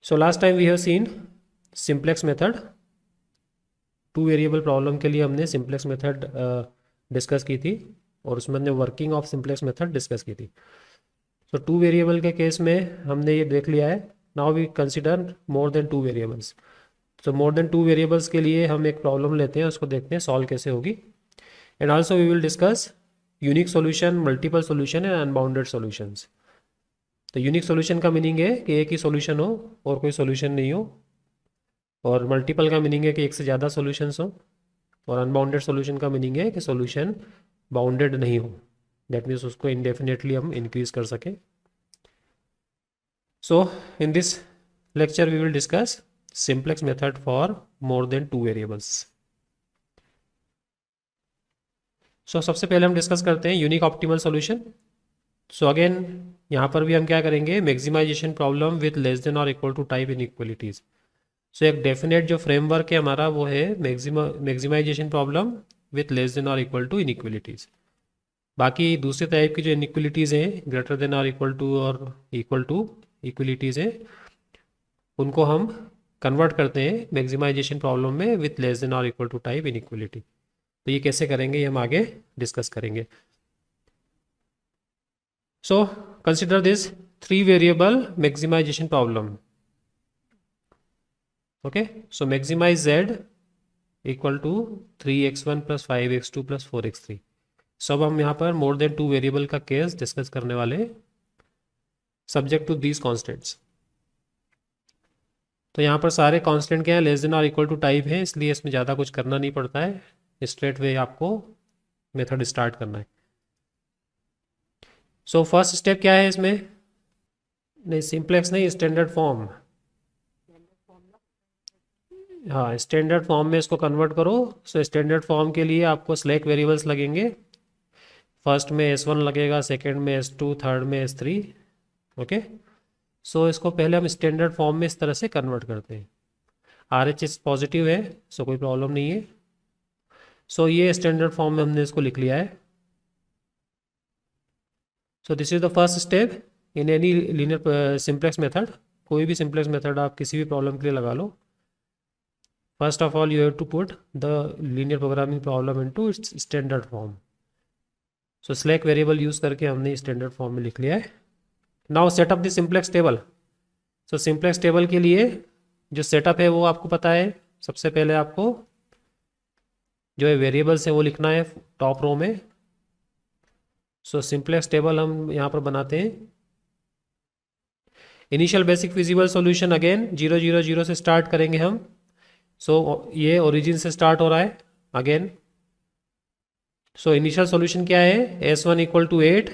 So last time we have seen simplex method. 2 variable problem के लिए हमने simplex method discuss की थी और उसमें हमने working of simplex method discuss की थी. सो 2 वेरिएबल के केस में हमने ये देख लिया है. Now we consider more than 2 variables. So more than 2 variables के लिए हम एक प्रॉब्लम लेते हैं, उसको देखते हैं सॉल्व कैसे होगी. And also we will discuss unique solution, multiple solution and unbounded solutions. तो यूनिक सोल्यूशन का मीनिंग है कि एक ही सोल्यूशन हो और कोई सोल्यूशन नहीं हो, और मल्टीपल का मीनिंग है कि एक से ज़्यादा सोल्यूशंस हो, और अनबाउंडेड सोल्यूशन का मीनिंग है कि सोल्यूशन बाउंडेड नहीं हो. दैट मीन्स उसको इनडेफिनेटली हम इंक्रीज कर सकें. So in this lecture we will discuss simplex method for more than 2 variables. So सबसे पहले हम डिस्कस करते हैं unique optimal solution. So again यहाँ पर भी हम क्या करेंगे, maximization problem with less than और equal to type inequalities. So एक डेफिनेट जो फ्रेमवर्क है हमारा वो है maximization problem with less than और इक्वल टू इनइक्वलिटीज. बाकी दूसरे टाइप की जो इनइक्वलिटीज़ हैं, ग्रेटर देन और इक्वल टू इक्वलिटीज़ हैं, उनको हम कन्वर्ट करते हैं मैक्सिमाइजेशन प्रॉब्लम में विथ लेस देन और इक्वल टू टाइप इनइक्वलिटी. तो ये कैसे करेंगे ये हम आगे डिस्कस करेंगे. So consider this 3 variable maximization problem. Okay, so maximize z equal to 3x1 plus 5x2 plus 4x3. सब हम यहाँ पर मोर देन 2 वेरिएबल का केस डिस्कस करने वाले हैं, सब्जेक्ट टू दीज कॉन्स्टेंट्स. तो यहाँ पर सारे कांस्टेंट क्या है, लेस देन और इक्वल टू टाइप है, इसलिए इसमें ज़्यादा कुछ करना नहीं पड़ता है. स्ट्रेट वे आपको मेथड स्टार्ट करना है. सो फर्स्ट स्टेप क्या है इसमें, नहीं सिंप्लेक्स नहीं, स्टैंडर्ड फॉर्म. हाँ, स्टैंडर्ड फॉर्म में इसको कन्वर्ट करो. सो स्टैंडर्ड फॉर्म के लिए आपको सिलेक्ट वेरिएबल्स लगेंगे. फर्स्ट में S1 लगेगा, सेकंड में S2, थर्ड में S3. ओके, सो इसको पहले हम स्टैंडर्ड फॉर्म में इस तरह से कन्वर्ट करते हैं. RHS पॉजिटिव है, सो कोई प्रॉब्लम नहीं है. सो ये स्टैंडर्ड फॉर्म में हमने इसको लिख लिया है. सो this is the first step in any linear simplex method. कोई भी सिंप्लेक्स मेथड आप किसी भी प्रॉब्लम के लिए लगा लो. First of all you have to put the linear programming problem into its standard form. So select variable use करके हमने स्टैंडर्ड फॉर्म में लिख लिया है. Now set up the simplex table. So simplex table के लिए जो सेटअप है वो आपको पता है. सबसे पहले आपको जो है वेरिएबल्स है वो लिखना है टॉप रो में. सो सिंप्लेक्स टेबल हम यहाँ पर बनाते हैं. Initial basic feasible solution again 0 0 0 से स्टार्ट करेंगे हम. सो ये ओरिजिन से स्टार्ट हो रहा है अगेन. सो इनिशियल सॉल्यूशन क्या है, S1 equal to 8,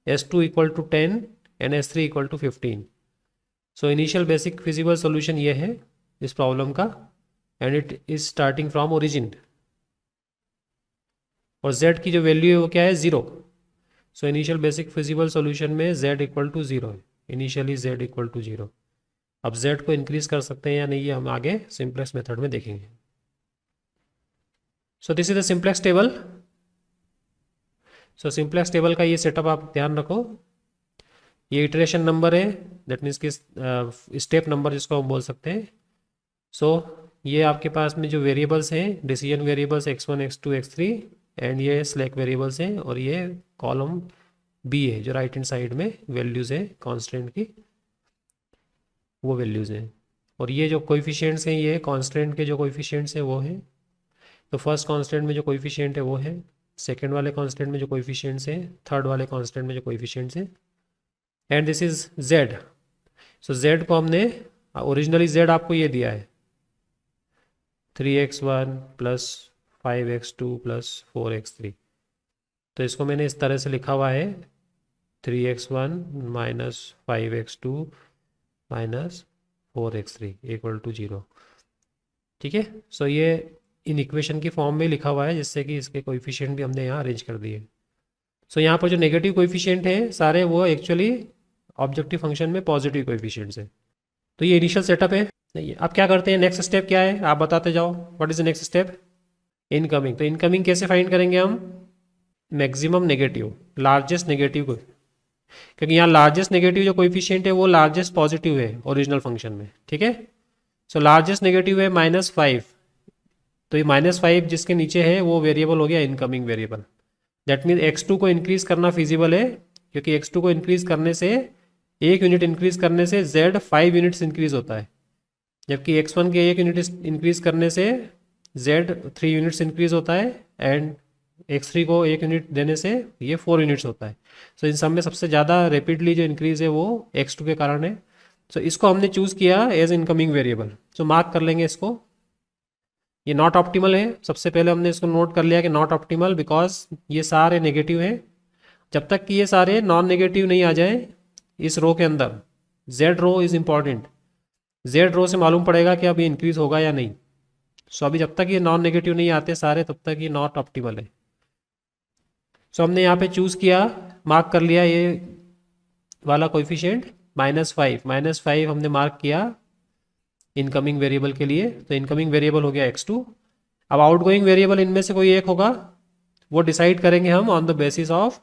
S2 equal to 10 and S3 equal to 15. So initial basic feasible solution ये है इस प्रॉब्लम का, and it is starting from origin. और z की जो वैल्यू है वो क्या है, 0. So initial basic feasible solution में z इक्वल टू 0 है. Initially z equal to 0. अब z को इंक्रीज कर सकते हैं या नहीं ये हम आगे सिंप्लेक्स मेथड में देखेंगे. सो this is the simplex table. So simplex table का ये सेटअप आप ध्यान रखो. ये इटरेशन नंबर है, दैट मीन्स कि स्टेप नंबर जिसको हम बोल सकते हैं. सो ये आपके पास में जो वेरिएबल्स हैं, decision variables x1 x2 x3, and ये स्लैक वेरिएबल्स हैं, और ये कॉलम बी है जो राइट हैंड साइड में वैल्यूज़ है कांस्टेंट की, वो वैल्यूज़ हैं. और ये जो कोएफिशिएंट्स हैं ये कांस्टेंट के जो कोएफिशिएंट्स हैं वो हैं. तो फर्स्ट कांस्टेंट में जो कोएफिशिएंट है वो है, सेकेंड वाले कांस्टेंट में जो कोएफिशिएंट्स हैं, थर्ड वाले कांस्टेंट में जो कोएफिशिएंट्स हैं, and this is z. So z को हमने ओरिजिनली z आपको ये दिया है 3x1 plus 5x2 plus 4x3. तो इसको मैंने इस तरह से लिखा हुआ है 3x1 minus 5x2 minus 4x3 equal to 0. ठीक है, सो ये इन इक्वेशन की फॉर्म में लिखा हुआ है, जिससे कि इसके कोएफिशिएंट भी हमने यहाँ अरेंज कर दिए. सो यहाँ पर जो नेगेटिव कोएफिशिएंट है सारे वो एक्चुअली ऑब्जेक्टिव फंक्शन में पॉजिटिव कोएफिशिएंट्स है. तो ये इनिशियल सेटअप है. नहीं, अब क्या करते हैं, नेक्स्ट स्टेप क्या है आप बताते जाओ. What is the next step, incoming. तो इनकमिंग कैसे फाइंड करेंगे हम, मैक्सिमम नेगेटिव, लार्जेस्ट नेगेटिव को. क्योंकि यहाँ लार्जेस्ट नेगेटिव जो कोएफिशिएंट है वो लार्जेस्ट पॉजिटिव है ओरिजिनल फंक्शन में, ठीक है। सो लार्जेस्ट नेगेटिव है -5, तो ये -5 जिसके नीचे है वो वेरिएबल हो गया incoming variable. That mean x2 को इंक्रीज करना फिजिबल है, क्योंकि x2 को इंक्रीज करने से 1 यूनिट इंक्रीज करने से z 5 यूनिट्स इंक्रीज होता है, जबकि x1 के 1 यूनिट इंक्रीज करने से z 3 यूनिट्स इंक्रीज होता है, एंड x3 को 1 यूनिट देने से ये 4 यूनिट्स होता है। सो इन सब में सबसे ज़्यादा रैपिडली जो इंक्रीज है वो x2 के कारण है। सो इसको हमने चूज़ किया एज इनकमिंग वेरिएबल, सो मार्क कर लेंगे इसको। ये नॉट ऑप्टिमल है, सबसे पहले हमने इसको नोट कर लिया कि नॉट ऑप्टिमल, बिकॉज ये सारे नेगेटिव हैं। जब तक कि ये सारे नॉन नेगेटिव नहीं आ जाए इस रो के अंदर, Z row is important, Z row से मालूम पड़ेगा कि अब ये इंक्रीज होगा या नहीं। सो अभी जब तक ये नॉन नेगेटिव नहीं आते सारे, तब तक ये नॉट ऑप्टिमल है। सो हमने यहाँ पे चूज़ किया, मार्क कर लिया ये वाला कोएफिशिएंट -5 हमने मार्क किया इनकमिंग वेरिएबल के लिए। तो इनकमिंग वेरिएबल हो गया x2। अब आउटगोइंग वेरिएबल इनमें से कोई एक होगा, वो डिसाइड करेंगे हम on the basis of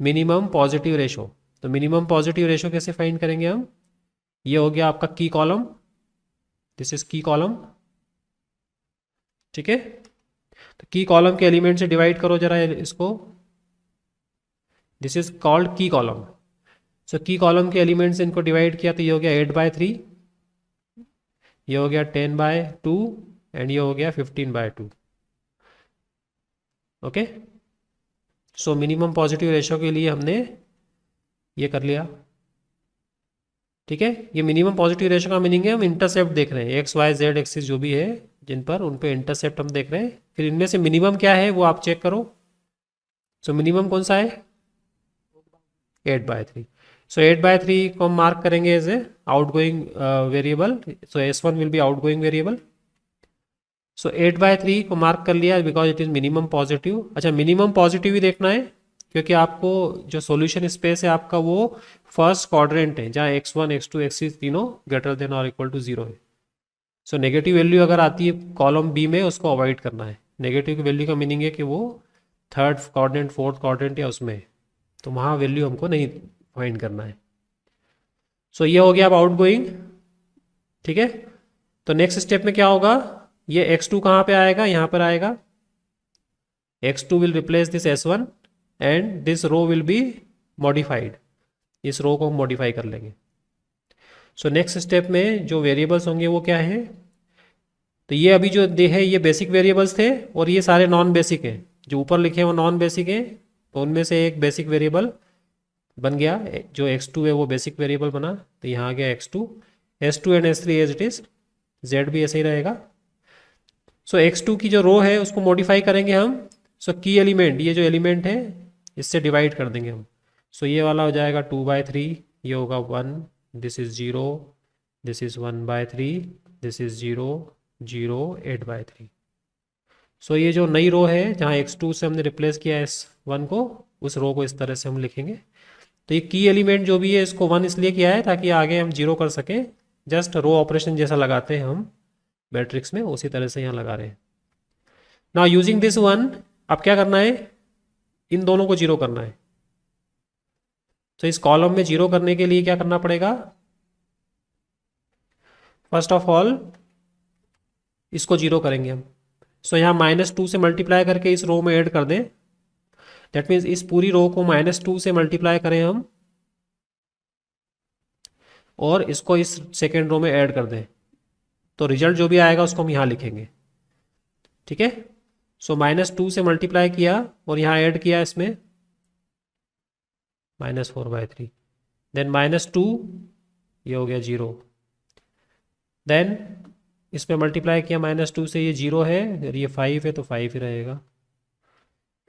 minimum positive ratio. तो मिनिमम पॉजिटिव रेशो कैसे फाइंड करेंगे हम, ये हो गया आपका की कॉलम, दिस इज की कॉलम, ठीक है। तो की कॉलम के एलिमेंट से डिवाइड करो जरा इसको, दिस इज कॉल्ड की कॉलम। सो की कॉलम के एलिमेंट से इनको डिवाइड किया तो ये हो गया 8/3, ये हो गया 10/2 एंड ये हो गया 15/2। Okay, so minimum positive ratio के लिए हमने ये कर लिया, ठीक है। ये मिनिमम पॉजिटिव रेशो का मीनिंग है हम इंटरसेप्ट देख रहे हैं, एक्स वाई जेड एक्सिस जो भी है जिन पर, उन पे इंटरसेप्ट हम देख रहे हैं। फिर इनमें से मिनिमम क्या है वो आप चेक करो। सो मिनिमम कौन सा है, 8/3। सो 8/3 को हम मार्क करेंगे as a outgoing variable, so S1 will be outgoing variable. So 8/3 को मार्क कर लिया because it is minimum positive. अच्छा, मिनिमम पॉजिटिव ही देखना है क्योंकि आपको जो सॉल्यूशन स्पेस है आपका वो फर्स्ट क्वाड्रेंट है, जहाँ x1 x2 x3 तीनों ग्रेटर देन और इक्वल टू 0 है। सो नेगेटिव वैल्यू अगर आती है कॉलम बी में, उसको अवॉइड करना है। नेगेटिव की वैल्यू का मीनिंग है कि वो थर्ड क्वाड्रेंट, फोर्थ क्वाड्रेंट या उसमें, तो वहाँ वैल्यू हमको नहीं फाइंड करना है। सो ये हो गया अब आउटगोइंग, ठीक है। तो नेक्स्ट स्टेप में क्या होगा, ये x2 कहाँ पे आएगा, यहाँ पर आएगा। x2 will replace this S1 and this row will be modified, इस रो को हम मॉडिफाई कर लेंगे। सो नेक्स्ट स्टेप में जो वेरिएबल्स होंगे वो क्या है, तो ये अभी जो दे है ये बेसिक वेरिएबल्स थे और ये सारे नॉन बेसिक हैं, जो ऊपर लिखे हैं वो नॉन बेसिक हैं। तो उनमें से एक बेसिक वेरिएबल बन गया, जो x2 है वो बेसिक वेरिएबल बना, तो यहाँ आ गया x2, S2 and S3 as it is, z भी ऐसे ही रहेगा। सो x2 की जो रो है उसको मॉडिफाई करेंगे हम। सो की एलिमेंट, ये जो एलिमेंट है इससे डिवाइड कर देंगे हम। सो ये वाला हो जाएगा 2/3, ये होगा 1, this is 0, this is 1/3, this is 0 0 8/3। सो ये जो नई रो है जहाँ x2 से हमने रिप्लेस किया S1 को, उस रो को इस तरह से हम लिखेंगे। तो ये की एलिमेंट जो भी है इसको 1 इसलिए किया है ताकि आगे हम 0 कर सकें, जस्ट रो ऑपरेशन जैसा लगाते हैं हम मैट्रिक्स में, उसी तरह से यहाँ लगा रहे हैं। नाउ यूजिंग दिस 1, अब क्या करना है, इन दोनों को 0 करना है। तो इस कॉलम में 0 करने के लिए क्या करना पड़ेगा, फर्स्ट ऑफ ऑल इसको 0 करेंगे हम। सो यहाँ -2 से मल्टीप्लाई करके इस रो में ऐड कर दें, दैट मीन्स इस पूरी रो को -2 से मल्टीप्लाई करें हम और इसको इस सेकेंड रो में ऐड कर दें, तो रिजल्ट जो भी आएगा उसको हम यहाँ लिखेंगे, ठीक है। सो -2 से मल्टीप्लाई किया और यहाँ ऐड किया इसमें -4/3, देन -2, ये हो गया 0, देन इसमें मल्टीप्लाई किया -2 से, ये 0 है और ये 5 है तो 5 ही रहेगा।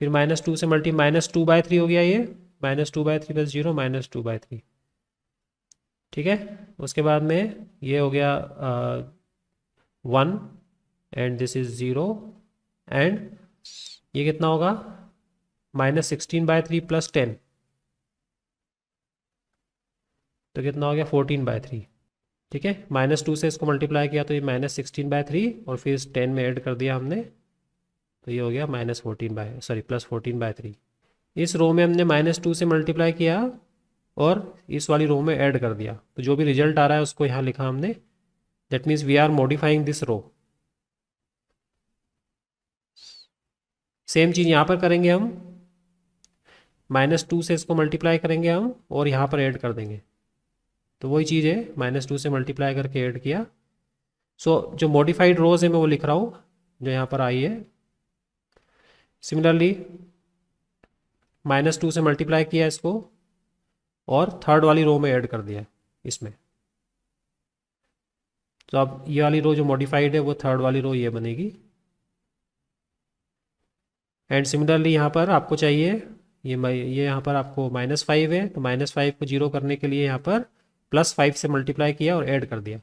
फिर -2 से -2/3 हो गया, ये -2/3 + 0 -2/3, ठीक है। उसके बाद में ये हो गया 1 एंड दिस इज 0 एंड ये कितना होगा -16/3 + 10, तो कितना हो गया 14/3, ठीक है। -2 से इसको मल्टीप्लाई किया तो ये -16/3 और फिर 10 में ऐड कर दिया हमने, तो ये हो गया +14/3। इस रो में हमने -2 से मल्टीप्लाई किया और इस वाली रो में ऐड कर दिया, तो जो भी रिजल्ट आ रहा है उसको यहाँ लिखा हमने, that means we are modifying this row. Same चीज़ यहाँ पर करेंगे हम, -2 से इसको मल्टीप्लाई करेंगे हम और यहाँ पर ऐड कर देंगे, तो वही चीज़ है, -2 से मल्टीप्लाई करके ऐड किया। सो जो मॉडिफाइड रोज है मैं वो लिख रहा हूँ जो यहाँ पर आई है। सिमिलरली -2 से मल्टीप्लाई किया इसको और थर्ड वाली रो में ऐड कर दिया इसमें, तो अब ये वाली रो जो मॉडिफाइड है वो थर्ड वाली रो ये बनेगी। एंड सिमिलरली यहाँ पर आपको चाहिए ये यहाँ पर आपको -5 है, तो -5 को जीरो करने के लिए यहाँ पर +5 से मल्टीप्लाई किया और ऐड कर दिया।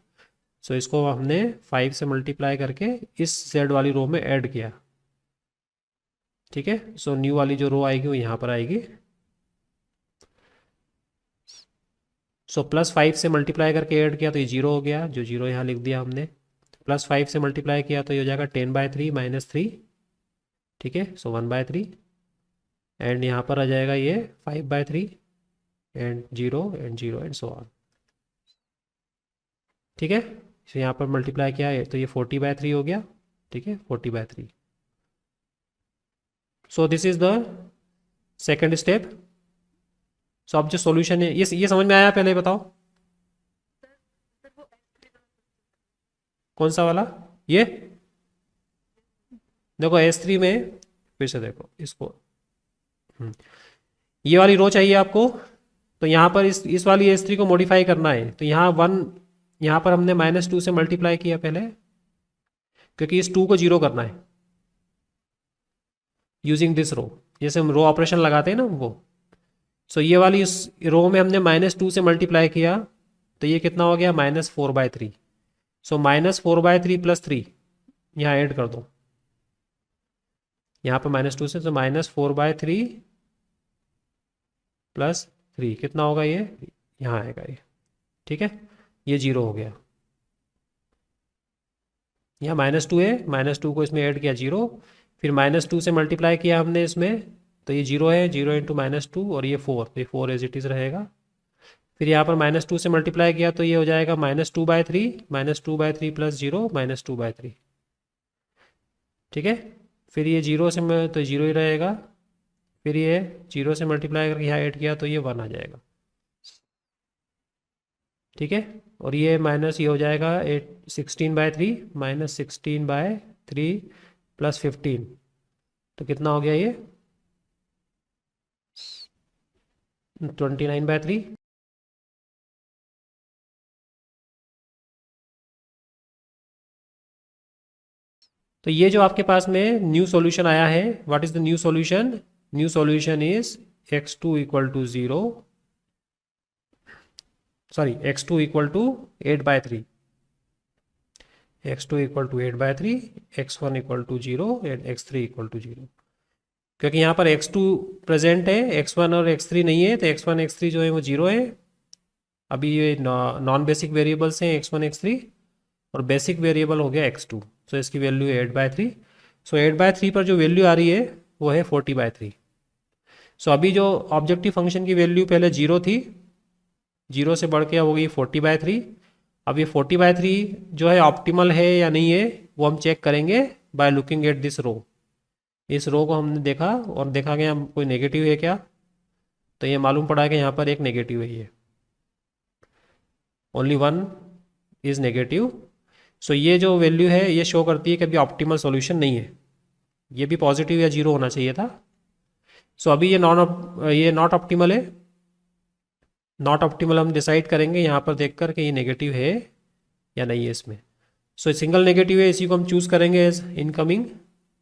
सो इसको हमने 5 से मल्टीप्लाई करके इस z वाली रो में ऐड किया, ठीक है। सो न्यू वाली जो रो आएगी वो यहाँ पर आएगी। सो +5 से मल्टीप्लाई करके ऐड किया तो ये 0 हो गया, जो 0 यहाँ लिख दिया हमने। +5 से मल्टीप्लाई किया तो ये हो जाएगा 10/3 -3, ठीक है। सो 1/3 एंड यहाँ पर आ जाएगा ये 5/3 and 0 and 0 and so on, ठीक है। तो यहाँ पर मल्टीप्लाई किया है तो ये 40/3 हो गया, ठीक है, 40/3। So this is the second step. So अब जो सॉल्यूशन है ये समझ में आया, पहले बताओ कौन सा वाला, ये देखो S3 में फिर से देखो इसको, ये वाली रो चाहिए आपको, तो यहाँ पर इस वाली S3 को मॉडिफाई करना है, तो यहाँ 1 यहाँ पर हमने -2 से मल्टीप्लाई किया पहले, क्योंकि इस 2 को 0 करना है यूजिंग दिस रो, जैसे हम रो ऑपरेशन लगाते हैं ना वो। सो ये वाली इस रो में हमने -2 से मल्टीप्लाई किया, तो ये कितना हो गया -4/3। सो -4/3 +3 यहाँ ऐड कर दो, यहाँ पर -2 से, तो -4/3 +3 कितना होगा, ये यहाँ आएगा ये, ठीक है। ये 0 हो गया, यहाँ -2 है, -2 को इसमें ऐड किया 0, फिर -2 से मल्टीप्लाई किया हमने इसमें, तो ये 0 है, 0 इंटू -2 और ये 4, तो ये 4 एज इट इज़ रहेगा। फिर यहाँ पर -2 से मल्टीप्लाई किया तो ये हो जाएगा -2/3 -2/3 + 0 -2/3, ठीक है। फिर ये 0 से तो 0 ही रहेगा, फिर ये 0 से मल्टीप्लाई करके यहाँ ऐड किया तो ये 1 आ जाएगा, ठीक है। और ये माइनस ये हो जाएगा 16/3 -16/3 +15, तो कितना हो गया ये 29/3। तो ये जो आपके पास में न्यू सॉल्यूशन आया है, what is the new solution, new solution is x2 = 0, sorry x2 = 8/3, x2 = 8/3, x1 = 0 and x3 = 0। क्योंकि यहाँ पर x2 प्रेजेंट है, x1 और x3 नहीं है, तो x1 x3 जो है वो 0 है। अभी ये नॉन बेसिक वेरिएबल्स हैं x1 x3, और बेसिक वेरिएबल हो गया x2, सो इसकी वैल्यू है 8/3। सो 8/3 पर जो वैल्यू आ रही है वो है 40/3। सो अभी जो ऑब्जेक्टिव फंक्शन की वैल्यू पहले 0 थी, 0 से बढ़ के हो गई 40/3। अब ये 40/3 जो है ऑप्टिमल है या नहीं है वो हम चेक करेंगे बाय लुकिंग एट दिस रो। इस रो को हमने देखा और देखा गया कोई नेगेटिव है क्या, तो ये मालूम पड़ा कि यहाँ पर एक नेगेटिव है, ये ओनली 1 इज नेगेटिव। सो ये जो वैल्यू है ये शो करती है कि अभी ऑप्टिमल सॉल्यूशन नहीं है, ये भी पॉजिटिव या 0 होना चाहिए था। सो अभी ये नॉट ऑप्टिमल है, नॉट ऑप्टिमल हम डिसाइड करेंगे यहाँ पर देखकर कि ये नेगेटिव है या नहीं है इसमें। सो सिंगल नेगेटिव है, इसी को हम चूज करेंगे एज इनकमिंग।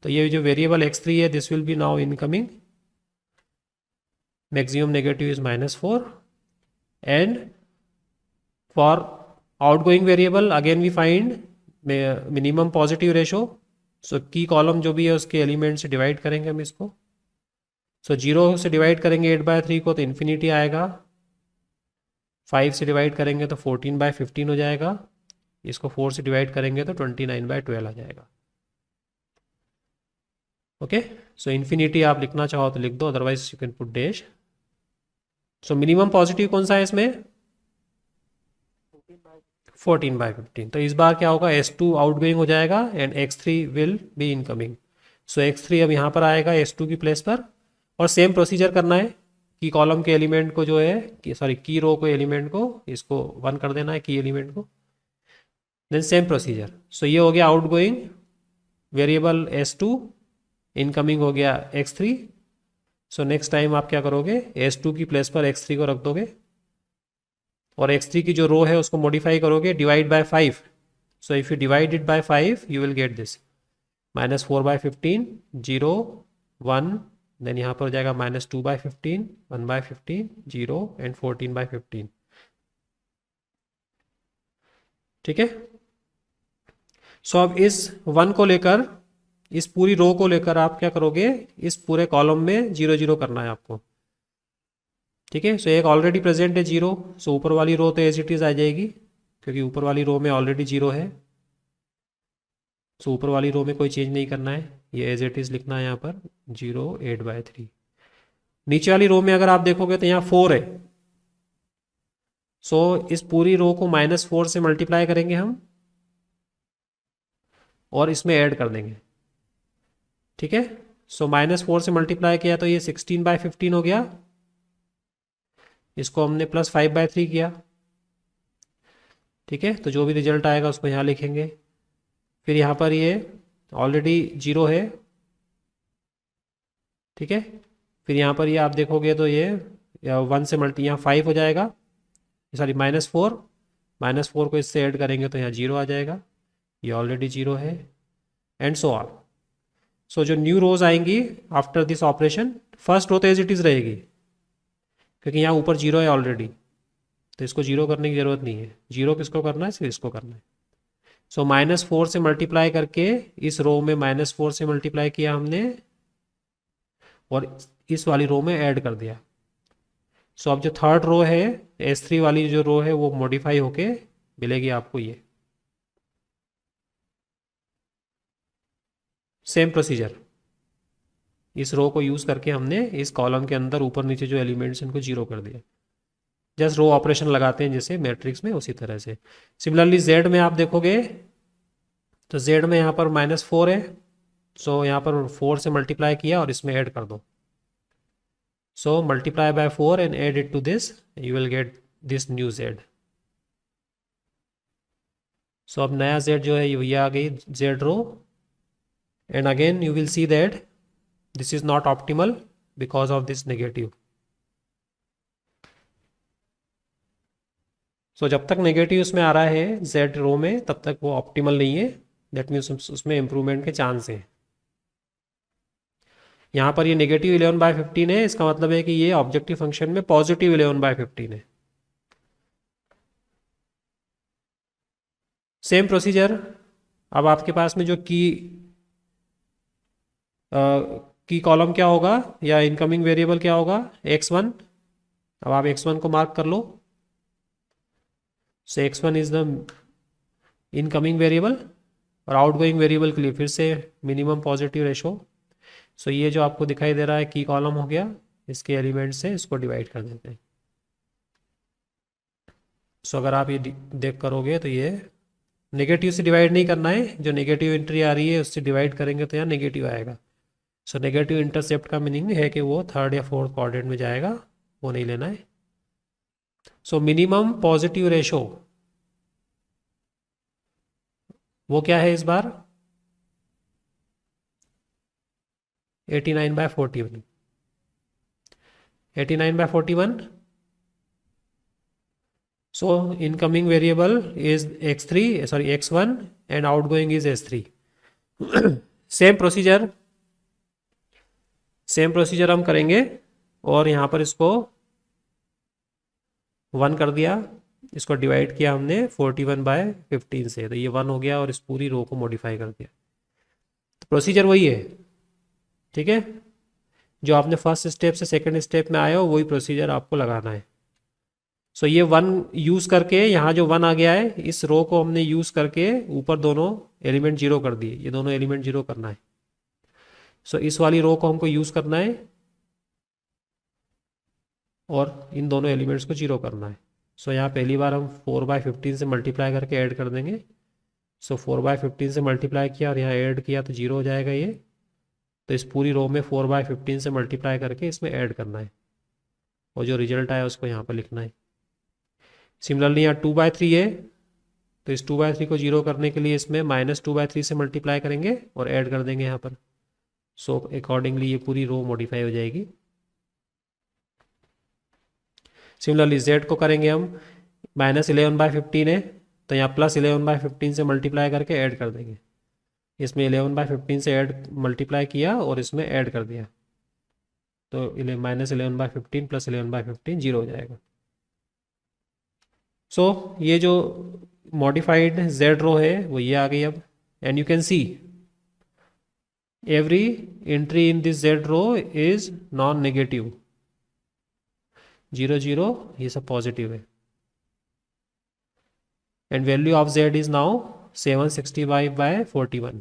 तो ये जो वेरिएबल x3 है this will be now incoming, maximum negative is -4 and for outgoing variable again we find minimum positive ratio. So की कॉलम जो भी है उसके एलिमेंट से डिवाइड करेंगे हम इसको। सो 0 से डिवाइड करेंगे 8/3 को तो इन्फिनिटी आएगा, 5 से डिवाइड करेंगे तो 14/15 हो जाएगा, इसको 4 से डिवाइड करेंगे तो 29/12 आ जाएगा। ओके, सो इन्फिनिटी आप लिखना चाहो तो लिख दो, otherwise you can put dash. So minimum positive कौन सा है इसमें? 14/15। तो इस बार क्या होगा, S2 आउटगोइंग हो जाएगा and X3 will be incoming. So X3 अब यहाँ पर आएगा S2 की प्लेस पर, और सेम प्रोसीजर करना है कि कॉलम के एलिमेंट को जो है की रो को एलिमेंट को इसको 1 कर देना है, की एलिमेंट को, देन सेम प्रोसीजर। सो ये हो गया आउटगोइंग वेरिएबल S2, इनकमिंग हो गया X3। सो नेक्स्ट टाइम आप क्या करोगे, S2 की प्लेस पर X3 को रख दोगे, और X3 की जो रो है उसको मॉडिफाई करोगे, divide by 5। So if you divide it by 5 you will get this -4/15, 0, 1, then यहाँ पर हो जाएगा -2/15, 1/15, 0 एंड 14/15। ठीक है। सो अब इस 1 को लेकर, इस पूरी रो को लेकर आप क्या करोगे, इस पूरे कॉलम में 0 0 करना है आपको। ठीक है। सो एक ऑलरेडी प्रेजेंट है 0, सो ऊपर वाली रो तो एज इट इज आ जाएगी, क्योंकि ऊपर वाली रो में ऑलरेडी 0 है। सो ऊपर वाली रो में कोई चेंज नहीं करना है, ये एज इट इज लिखना है यहाँ पर 0, 8/3। नीचे वाली रो में अगर आप देखोगे तो यहाँ 4 है। सो इस पूरी रो को -4 से मल्टीप्लाई करेंगे हम, और इसमें ऐड कर देंगे। ठीक है। सो -4 से मल्टीप्लाई किया तो ये 16/15 हो गया, इसको हमने +5/3 किया। ठीक है। तो जो भी रिजल्ट आएगा उसको यहाँ लिखेंगे। फिर यहाँ पर ये ऑलरेडी 0 है। ठीक है। फिर यहाँ पर ये आप देखोगे तो ये 1 से मल्टी, यहाँ 5 हो जाएगा, सॉरी -4 को इससे ऐड करेंगे तो यहाँ 0 आ जाएगा, ये ऑलरेडी 0 है, एंड सो ऑन। सो जो न्यू रोज आएंगी after this operation, first row तो एज इट इज़ रहेगी, क्योंकि यहाँ ऊपर 0 है ऑलरेडी, तो इसको 0 करने की ज़रूरत नहीं है। 0 किसको करना है, सिर्फ इसको करना है। सो -4 से मल्टीप्लाई करके, इस रो में -4 से मल्टीप्लाई किया हमने, और इस वाली रो में ऐड कर दिया। सो अब जो थर्ड रो है, S3 वाली जो रो है, वो मॉडिफाई होके मिलेगी आपको ये। सेम प्रोसीजर, इस रो को यूज़ करके हमने इस कॉलम के अंदर ऊपर नीचे जो एलिमेंट्स इनको 0 कर दिया। जस्ट रो ऑपरेशन लगाते हैं जैसे मैट्रिक्स में, उसी तरह से। सिमिलरली Z में आप देखोगे तो Z में यहाँ पर -4 है, सो यहाँ पर 4 से मल्टीप्लाई किया और इसमें ऐड कर दो। So multiply by 4 and add it to this, you will get this new Z। So अब नया Z जो है ये आ गई Z row, and again you will see that this is not optimal because of this negative. So जब तक negative उसमें आ रहा है Z रो में, तब तक वो ऑप्टिमल नहीं है, दैट मीन्स उसमें इंप्रूवमेंट के चांस हैं। यहाँ पर ये -11/15 है, इसका मतलब है कि ये ऑब्जेक्टिव फंक्शन में +11/15 है। सेम प्रोसीजर, अब आपके पास में जो की कॉलम क्या होगा, या इनकमिंग वेरिएबल क्या होगा, X1। अब आप X1 को मार्क कर लो। सो X1 is the incoming variable, और आउटगोइंग वेरिएबल के लिए फिर से मिनिमम पॉजिटिव रेशो। सो ये जो आपको दिखाई दे रहा है की कॉलम हो गया, इसके एलिमेंट से इसको डिवाइड कर देते हैं। सो अगर आप ये देख करोगे तो ये नेगेटिव से डिवाइड नहीं करना है, जो नेगेटिव एंट्री आ रही है उससे डिवाइड करेंगे तो यहाँ नेगेटिव आएगा। सो नेगेटिव इंटरसेप्ट का मीनिंग है कि वो थर्ड या फोर्थ क्वाड्रेंट में जाएगा, वो नहीं लेना है। सो मिनिमम पॉजिटिव रेशो वो क्या है इस बार, 89/41। 89/41। So incoming variable is X1 and outgoing is S3। Same procedure हम करेंगे, और यहाँ पर इसको 1 कर दिया, इसको डिवाइड किया हमने 41/15 से, तो ये 1 हो गया, और इस पूरी रो को मॉडिफाई कर दिया। तो प्रोसीजर वही है। ठीक है। जो आपने फर्स्ट स्टेप से सेकंड स्टेप में आए हो, वही प्रोसीजर आपको लगाना है। सो ये 1 यूज़ करके, यहाँ जो 1 आ गया है, इस रो को हमने यूज़ करके ऊपर दोनों एलिमेंट 0 कर दिए, ये दोनों एलिमेंट 0 करना है। सो इस वाली रो को हमको यूज़ करना है, और इन दोनों एलिमेंट्स को जीरो करना है। सो यहाँ पहली बार हम 4/15 से मल्टीप्लाई करके ऐड कर देंगे। सो 4/15 से मल्टीप्लाई किया और यहाँ ऐड किया तो जीरो हो जाएगा ये। तो इस पूरी रो में 4/15 से मल्टीप्लाई करके इसमें ऐड करना है और जो रिजल्ट आया उसको यहाँ पर लिखना है। सिमिलरली यहाँ 2/3 है, तो इस 2/3 को जीरो करने के लिए इसमें -2/3 से मल्टीप्लाई करेंगे और ऐड कर देंगे यहाँ पर। सो अकॉर्डिंगली ये पूरी रो मॉडिफाई हो जाएगी। सिमिलरली z को करेंगे हम, -11/15 है तो यहाँ +11/15 से मल्टीप्लाई करके ऐड कर देंगे। इसमें 11/15 से ऐड मल्टीप्लाई किया और इसमें ऐड कर दिया तो -11/15 + 11/15 जीरो हो जाएगा। सो ये जो मॉडिफाइड z रो है वो ये आ गई अब। And you can C every entry in this z row is non negative, 0 0 ये सब पॉजिटिव है। And value of z is now 765/41।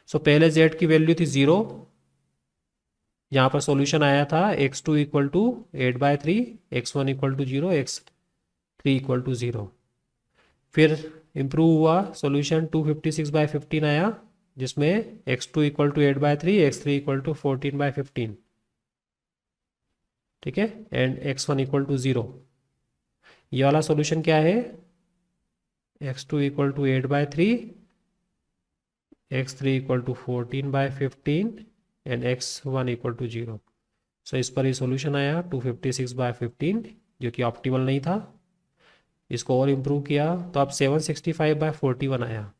सो पहले z की वैल्यू थी 0, यहाँ पर सॉल्यूशन आया था x2 = 8/3, x1 = 0, x3 = 0। फिर इम्प्रूव हुआ सॉल्यूशन 256/15 आया जिसमें x2 = 8/3, x3 = 14/15, ठीक है, एंड x1 = 0। ये वाला सॉल्यूशन क्या है, x2 = 8/3, x3 = 14/15 एंड x1 = 0। सो इस पर ये सॉल्यूशन आया 256/15 जो कि ऑप्टिमल नहीं था। इसको और इम्प्रूव किया तो अब 765/41 आया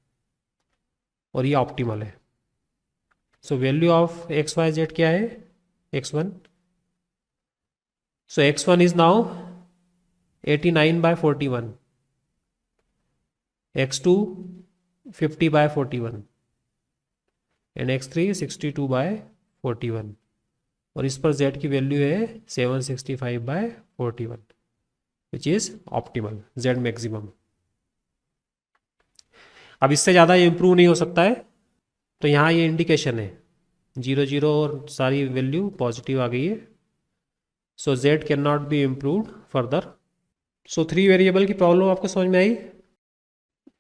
और ये ऑप्टिमल है। सो वैल्यू ऑफ XYZ क्या है, x1। So x1 is now 89/41, x2 50/41 and x3 62/41 और इस पर z की वैल्यू है 765/41 which is optimal, z maximum. अब इससे ज़्यादा ये इम्प्रूव नहीं हो सकता है, तो यहाँ ये इंडिकेशन है 0 0 और सारी वैल्यू पॉजिटिव आ गई है। सो z can not be improved further. So 3 variable की प्रॉब्लम आपको समझ में आई।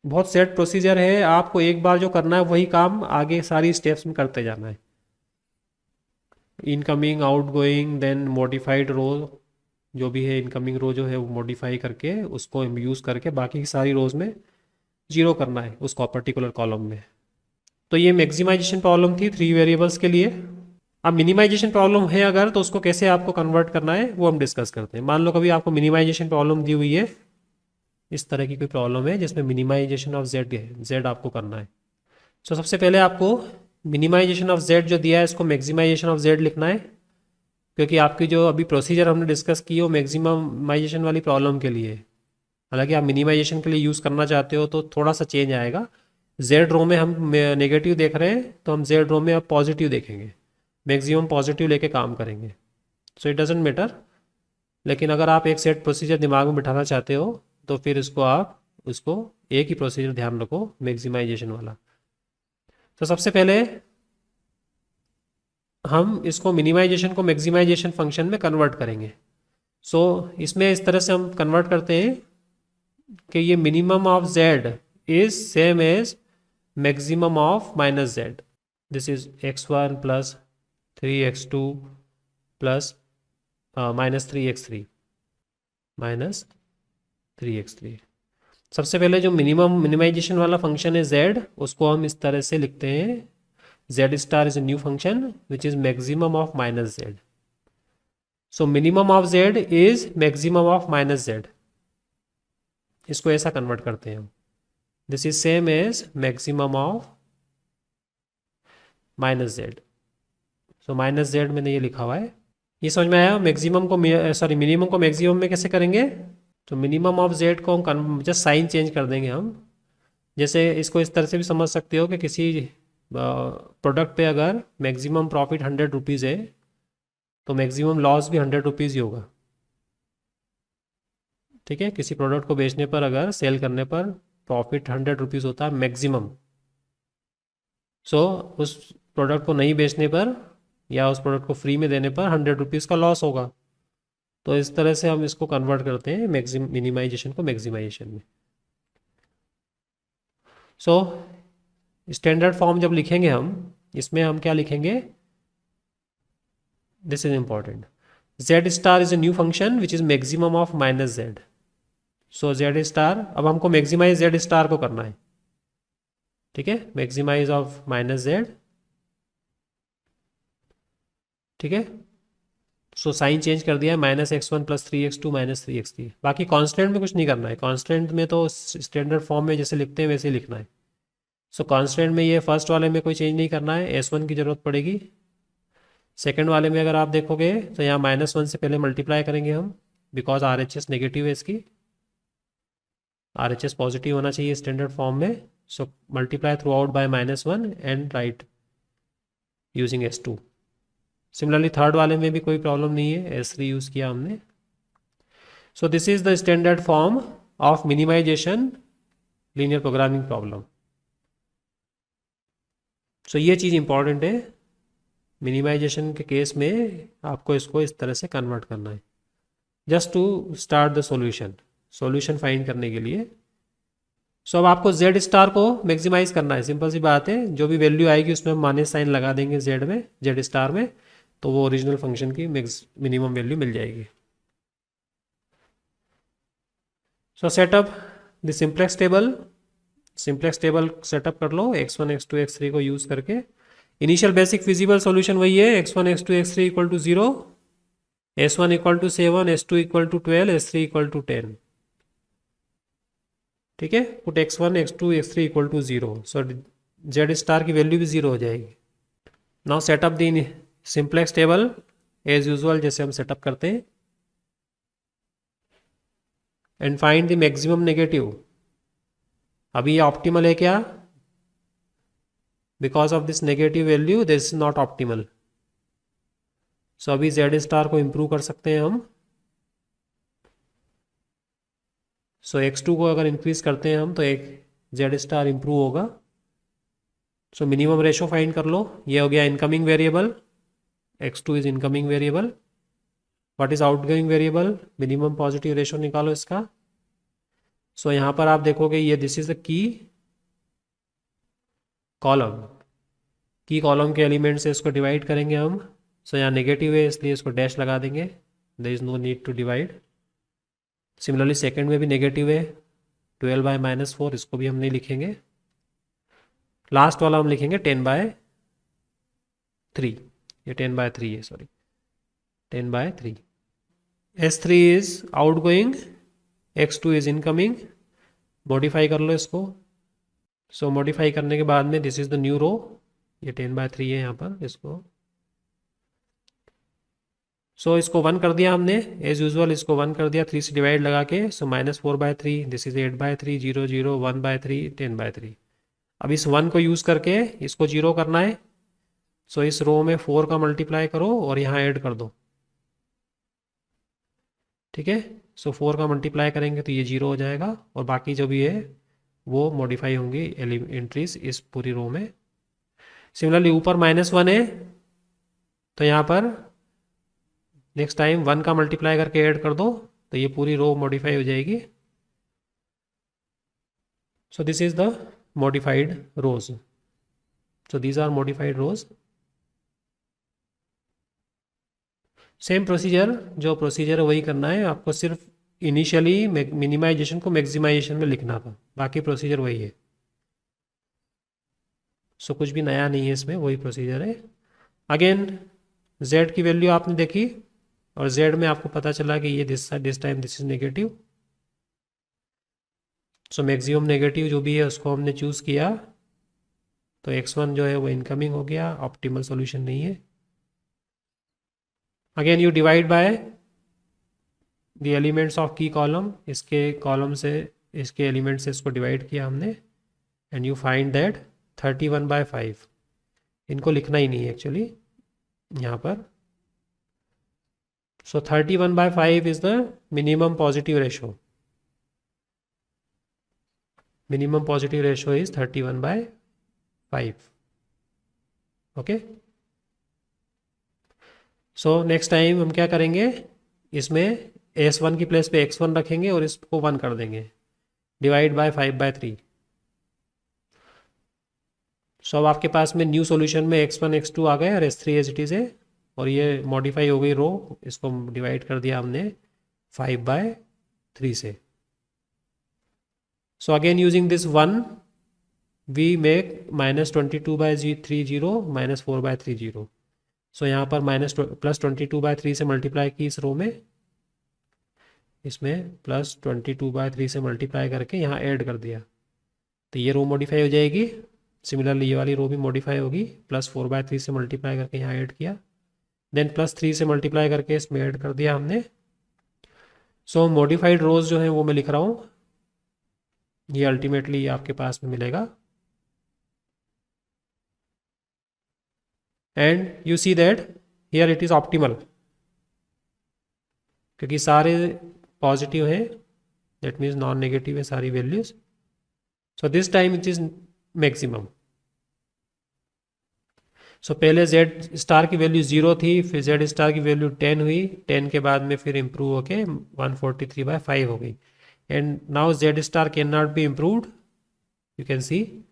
बहुत सेट प्रोसीजर है, आपको एक बार जो करना है वही काम आगे सारी स्टेप्स में करते जाना है। इनकमिंग, आउटगोइंग, देन मॉडिफाइड रो, जो भी है इनकमिंग रो जो है वो मॉडिफाई करके उसको यूज़ करके बाकी की सारी रोज में जीरो करना है उसको पर्टिकुलर कॉलम में। तो ये मैक्सिमाइजेशन प्रॉब्लम थी 3 वेरिएबल्स के लिए। अब मिनिमाइजेशन प्रॉब्लम है अगर, तो उसको कैसे आपको कन्वर्ट करना है वो हम डिस्कस करते हैं। मान लो कभी आपको मिनिमाइजेशन प्रॉब्लम दी हुई है, इस तरह की कोई प्रॉब्लम है जिसमें मिनिमाइजेशन ऑफ z है, z आपको करना है। सो सबसे पहले आपको मिनिमाइजेशन ऑफ z जो दिया है इसको मैक्सिमाइजेशन ऑफ z लिखना है, क्योंकि आपकी जो अभी प्रोसीजर हमने डिस्कस की है वो मैक्सिमाइजेशन वाली प्रॉब्लम के लिए। हालांकि आप मिनिमाइजेशन के लिए यूज़ करना चाहते हो तो थोड़ा सा चेंज आएगा। z रो में हम नेगेटिव देख रहे हैं तो हम z रो में अब पॉजिटिव देखेंगे, मैक्सिमम पॉजिटिव लेके काम करेंगे। सो इट डजेंट मैटर, लेकिन अगर आप एक सेट प्रोसीजर दिमाग में बिठाना चाहते हो तो फिर उसको एक ही प्रोसीजर ध्यान रखो, मैक्सिमाइजेशन वाला। तो सबसे पहले हम इसको मिनिमाइजेशन को मैक्सिमाइजेशन फंक्शन में कन्वर्ट करेंगे। सो इसमें इस तरह से हम कन्वर्ट करते हैं कि ये minimum of z is same as maximum of -z। This is x1 + 3x2 + -3x3 -3x3। सबसे पहले जो मिनिमाइजेशन वाला फंक्शन है z, उसको हम इस तरह से लिखते हैं z star is a new function which is maximum of -z। So minimum of z is maximum of -z, इसको ऐसा कन्वर्ट करते हैं हम। This is same as maximum of -z। So -z मैंने ये लिखा हुआ है, ये समझ में आया। मैक्सिमम को मिनिमम को मैक्सिमम में कैसे करेंगे, तो मिनिमम ऑफ z को हम जस्ट साइन चेंज कर देंगे हम। जैसे इसको इस तरह से भी समझ सकते हो कि किसी प्रोडक्ट पे अगर मैक्सिमम प्रॉफिट 100 रुपीज़ है तो मैक्सिमम लॉस भी 100 रुपीज़ ही होगा, ठीक है। किसी प्रोडक्ट को बेचने पर अगर सेल करने पर प्रॉफिट 100 रुपीज़ होता है मैक्सिमम, सो उस प्रोडक्ट को नहीं बेचने पर या उस प्रोडक्ट को फ्री में देने पर 100 रुपीज़ का लॉस होगा। तो इस तरह से हम इसको कन्वर्ट करते हैं मिनिमाइजेशन को मैक्सिमाइजेशन में। सो स्टैंडर्ड फॉर्म जब लिखेंगे हम, इसमें हम क्या लिखेंगे, this is important, Z star is a new function which is maximum of minus Z. So Z star, अब हमको मैक्सिमाइज जेड स्टार को करना है, ठीक है, मैक्सिमाइज ऑफ माइनस जेड, ठीक है। सो साइन चेंज कर दिया है, -x1 + 3x2 - 3x3। बाकी कांस्टेंट में कुछ नहीं करना है, कांस्टेंट में तो स्टैंडर्ड फॉर्म में जैसे लिखते हैं वैसे ही लिखना है। सो कांस्टेंट में ये फर्स्ट वाले में कोई चेंज नहीं करना है, s1 की ज़रूरत पड़ेगी। सेकंड वाले में अगर आप देखोगे तो यहाँ -1 से पहले मल्टीप्लाई करेंगे हम, बिकॉज RHS नेगेटिव है इसकी, RHS पॉजिटिव होना चाहिए स्टैंडर्ड फॉर्म में। So multiply through out by -1 and right using S2। Similarly third वाले में भी कोई प्रॉब्लम नहीं है, S3 यूज़ किया हमने। So this is the standard form of minimization linear programming problem. So ये चीज़ इंपॉर्टेंट है, मिनिमाइजेशन के केस में आपको इसको इस तरह से कन्वर्ट करना है, just to start the solution find करने के लिए। सो अब आपको जेड स्टार को मैक्सिमाइज करना है, सिंपल सी बात है, जो भी वैल्यू आएगी उसमें हम माइनस साइन लगा देंगे जेड में, जेड स्टार में, तो वो ओरिजिनल फंक्शन की मिनिमम वैल्यू मिल जाएगी। So set up the simplex table, simplex table set up कर लो x1 x2 x3 को यूज़ करके। इनिशियल बेसिक फिजिबल सॉल्यूशन वही है, x1 x2 x3 = 0, s1 = 7, s2 = 12, s3 = 10, ठीक है। Put x1 x2 x3 = 0, so Z star की वैल्यू भी 0 हो जाएगी। Now set up the simplex table as usual, जैसे हम सेटअप करते हैं, and find the maximum negative. अभी ये ऑप्टिमल है क्या, because of this negative value this is not optimal. So अभी जेड स्टार को इम्प्रूव कर सकते हैं हम। सो x2 को अगर इंक्रीज करते हैं हम तो एक जेड स्टार इम्प्रूव होगा। सो मिनिमम रेशो फाइंड कर लो, ये हो गया incoming variable, x2 is incoming variable. What is outgoing variable, minimum positive ratio निकालो इसका। सो यहाँ पर आप देखोगे ये this is the key column, की कॉलम के एलिमेंट से इसको डिवाइड करेंगे हम। सो यहाँ नेगेटिव है इसलिए इसको डैश लगा देंगे, there is no need to divide. Similarly second में भी नेगेटिव है, 12/-4, इसको भी हम नहीं लिखेंगे। लास्ट वाला हम लिखेंगे 10/3, ये 10/3 है, sorry 10/3। S3 is outgoing, x2 is incoming. Modify कर लो इसको। सो मॉडिफाई करने के बाद में this is the new row, ये 10/3 है यहाँ पर, इसको सो इसको 1 कर दिया हमने, एज यूजुअल इसको 1 कर दिया 3 से डिवाइड लगा के। सो -4/3, दिस इज 8/3, 0 0 1/3 10/3। अब इस 1 को यूज़ करके इसको 0 करना है। सो इस रो में 4 का मल्टीप्लाई करो और यहाँ ऐड कर दो, ठीक है। सो 4 का मल्टीप्लाई करेंगे तो ये 0 हो जाएगा, और बाकी जो भी है वो मॉडिफाई होंगी एंट्रीज इस पूरी रो में। सिमिलरली ऊपर -1 है तो यहाँ पर नेक्स्ट टाइम 1 का मल्टीप्लाई करके ऐड कर दो तो ये पूरी रो मॉडिफाई हो जाएगी। So this is the modified rows, so these are modified rows. Same procedure, जो प्रोसीजर है वही करना है आपको, सिर्फ इनिशियली मिनिमाइजेशन को मैक्सिमाइजेशन में लिखना था, बाकी प्रोसीजर वही है। सो कुछ भी नया नहीं है इसमें, वही प्रोसीजर है। अगेन z की वैल्यू आपने देखी और z में आपको पता चला कि ये this time this is negative. So maximum negative जो भी है उसको हमने चूज़ किया, तो x1 जो है वो इनकमिंग हो गया, ऑप्टिमल सॉल्यूशन नहीं है। Again you divide by the elements of की कॉलम, इसके कॉलम से इसके एलिमेंट से इसको डिवाइड किया हमने, एंड यू फाइंड दैट 31/5। इनको लिखना ही नहीं है एक्चुअली यहाँ पर। सो 31/5 is the minimum positive ratio, minimum positive ratio is 31/5, okay. So next time हम क्या करेंगे, इसमें S1 की प्लेस पे x1 रखेंगे और इसको 1 कर देंगे, डिवाइड बाय 5/3। सो अब आपके पास में न्यू सॉल्यूशन में x1 x2 आ गए और s3 एज इट इज़ है, और ये मॉडिफाई हो गई रो, इसको डिवाइड कर दिया हमने 5/3 से। So again using this 1 we make -22/30 -4/30। So यहाँ पर +22/3 से मल्टीप्लाई की इस रो में, इसमें +22/3 से मल्टीप्लाई करके यहाँ ऐड कर दिया, तो ये रो मॉडिफाई हो जाएगी। सिमिलरली ये वाली रो भी मॉडिफाई होगी, +4/3 से मल्टीप्लाई करके यहाँ ऐड किया, देन +3 से मल्टीप्लाई करके इसमें ऐड कर दिया हमने। सो मॉडिफाइड रोज जो है वो मैं लिख रहा हूँ, ये अल्टीमेटली आपके पास में मिलेगा। And you see that here it is optimal, क्योंकि सारे पॉजिटिव हैं, दैट मीन्स नॉन नेगेटिव है सारी values. So this time it is maximum. So पहले जेड स्टार की वैल्यू 0 थी, फिर जेड स्टार की वैल्यू 10 हुई, 10 के बाद में फिर इम्प्रूव होके 143/5 हो गई। And now Z star can not be improved, you can C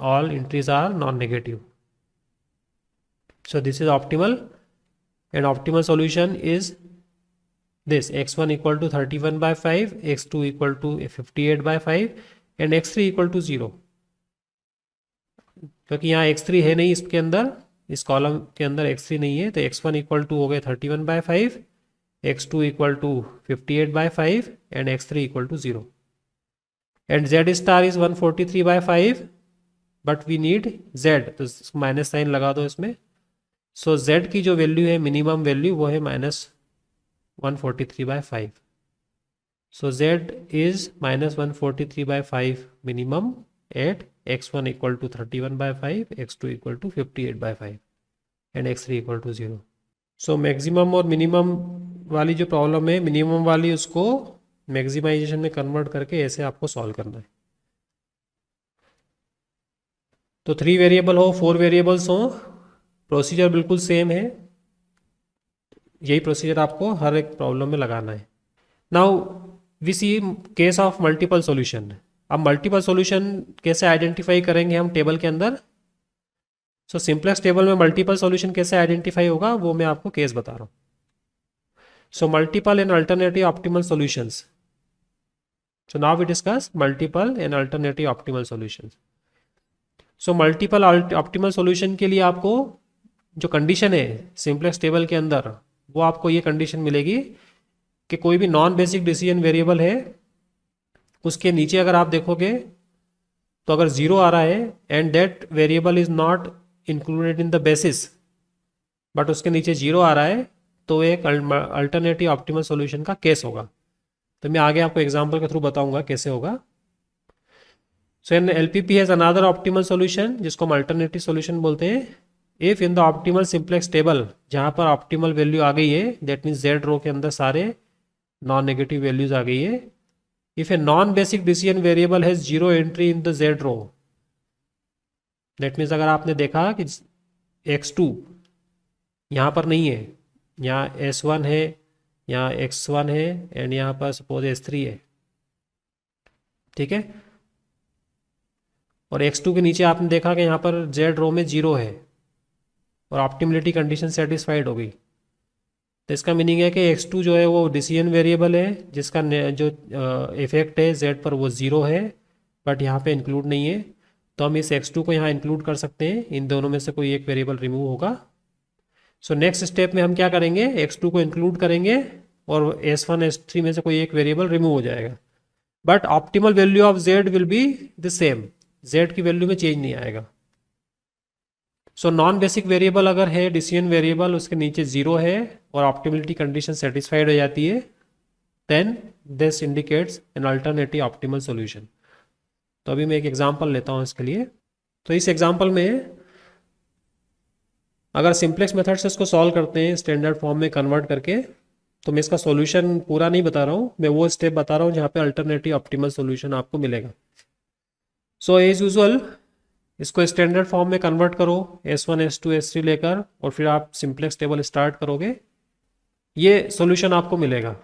all entries are non-negative. So this is optimal, and optimal solution is this: x1 equal to 31/5, x2 equal to 58/5 and x3 equal to 0। क्योंकि यहाँ x3 है नहीं इसके अंदर, इस column के अंदर x3 नहीं है, तो x1 इक्वल टू हो गए 31/5, x2 equal to 58/5 and x3 equal to 0। And z star is 143/5, but we need z, तो माइनस साइन लगा दो इसमें। सो z की जो वैल्यू है, मिनिमम वैल्यू, वो है -143/5। So z is -143/5 minimum at x1 equal to 31/5, x2 equal to 58/5 and x3 equal to 0। So maximum और मिनिमम वाली जो प्रॉब्लम है, मिनिमम वाली उसको मैक्सिमाइजेशन में कन्वर्ट करके ऐसे आपको सॉल्व करना है। तो 3 वेरिएबल हो, 4 वेरिएबल्स हो, प्रोसीजर बिल्कुल सेम है, यही प्रोसीजर आपको हर एक प्रॉब्लम में लगाना है। Now we see case of multiple solution. अब मल्टीपल सॉल्यूशन कैसे आइडेंटिफाई करेंगे हम टेबल के अंदर? सो सिंपलेक्स टेबल में मल्टीपल सॉल्यूशन कैसे आइडेंटिफाई होगा वो मैं आपको केस बता रहा हूँ। So multiple and alternative optimal solutions. So now we discuss multiple and alternative optimal solutions. So multiple optimal solution के लिए आपको जो कंडीशन है सिंपलेक्स टेबल के अंदर, वो आपको ये कंडीशन मिलेगी कि कोई भी नॉन बेसिक डिसीजन वेरिएबल है, उसके नीचे अगर आप देखोगे तो अगर 0 आ रहा है and that variable is not included in the basis, but उसके नीचे 0 आ रहा है, तो एक अल्टरनेटिव ऑप्टिमल सॉल्यूशन का केस होगा। तो मैं आगे आपको एग्जांपल के थ्रू बताऊंगा कैसे होगा। So an LPP has another optimal solution, जिसको हम अल्टरनेटिव सॉल्यूशन बोलते हैं। If in the optimal simplex table, जहां पर ऑप्टिमल वैल्यू आ गई है, दैट मीन्स जेड रो के अंदर सारे नॉन नेगेटिव वैल्यूज आ गई है। If a non basic decision variable has 0 entry in the z row, that means अगर आपने देखा कि x2 यहाँ पर नहीं है, यहाँ s1 है, यहाँ x1 है एंड यहाँ पर सपोज s3 है, ठीक है, और x2 के नीचे आपने देखा कि यहाँ पर जेड रो में 0 है और ऑप्टिमिलिटी कंडीशन सेटिस्फाइड हो गई, तो इसका मीनिंग है कि x2 जो है वो डिसीजन वेरिएबल है, जिसका जो इफेक्ट है z पर वो 0 है, बट यहाँ पे इंक्लूड नहीं है, तो हम इस x2 को यहाँ इंक्लूड कर सकते हैं। इन दोनों में से कोई एक वेरिएबल रिमूव होगा। सो नेक्स्ट स्टेप में हम क्या करेंगे, x2 को इंक्लूड करेंगे और s1 s3 में से कोई एक वेरिएबल रिमूव हो जाएगा, but optimal value of z will be the same, z की वैल्यू में चेंज नहीं आएगा। सो नॉन बेसिक वेरिएबल अगर है डिसीजन वेरिएबल, उसके नीचे 0 है और ऑप्टिमिलिटी कंडीशन सेटिस्फाइड हो जाती है, then this indicates an alternative optimal solution. तो अभी मैं एक एग्जांपल लेता हूँ इसके लिए। तो इस एग्जांपल में अगर सिंप्लेक्स मेथड से इसको सॉल्व करते हैं स्टैंडर्ड फॉर्म में कन्वर्ट करके, तो मैं इसका सॉल्यूशन पूरा नहीं बता रहा हूँ, मैं वो स्टेप बता रहा हूँ जहाँ पे अल्टरनेटिव ऑप्टिमल सॉल्यूशन आपको मिलेगा। सो एज यूजुअल इसको स्टैंडर्ड फॉर्म में कन्वर्ट करो, s1 s2 s3 लेकर, और फिर आप सिंप्लेक्स टेबल स्टार्ट करोगे ये सॉल्यूशन आपको मिलेगा।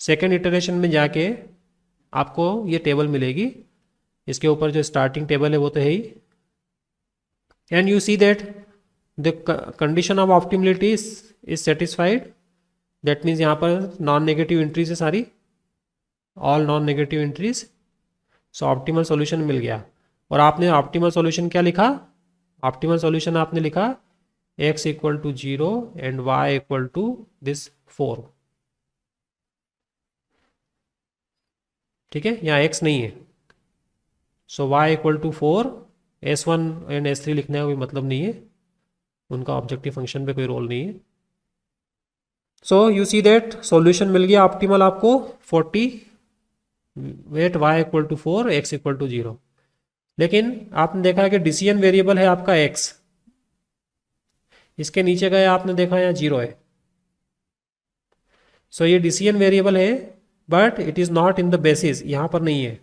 सेकेंड इटरेशन में जाके आपको ये टेबल मिलेगी, इसके ऊपर जो स्टार्टिंग टेबल है वो तो है ही, and you see that the condition of optimality is satisfied. That means यहाँ पर नॉन नेगेटिव एंट्रीज है सारी, all non negative entries. So optimal solution मिल गया। और आपने ऑप्टिमल सॉल्यूशन क्या लिखा? ऑप्टिमल सॉल्यूशन आपने लिखा x equal to 0 and y equal to this 4। ठीक है, यहाँ x नहीं है, so y equal to 4। S1 and S3 लिखने का कोई मतलब नहीं है, उनका ऑब्जेक्टिव फंक्शन पे कोई रोल नहीं है। So you see that solution मिल गया ऑप्टिमल आपको 40, wait y equal to 4, x equal to 0। लेकिन आपने देखा कि डिसीजन वेरिएबल है आपका x, इसके नीचे गए आपने देखा यहाँ 0 है। सो ये डिसीजन वेरिएबल है but it is not in the basis, यहाँ पर नहीं है।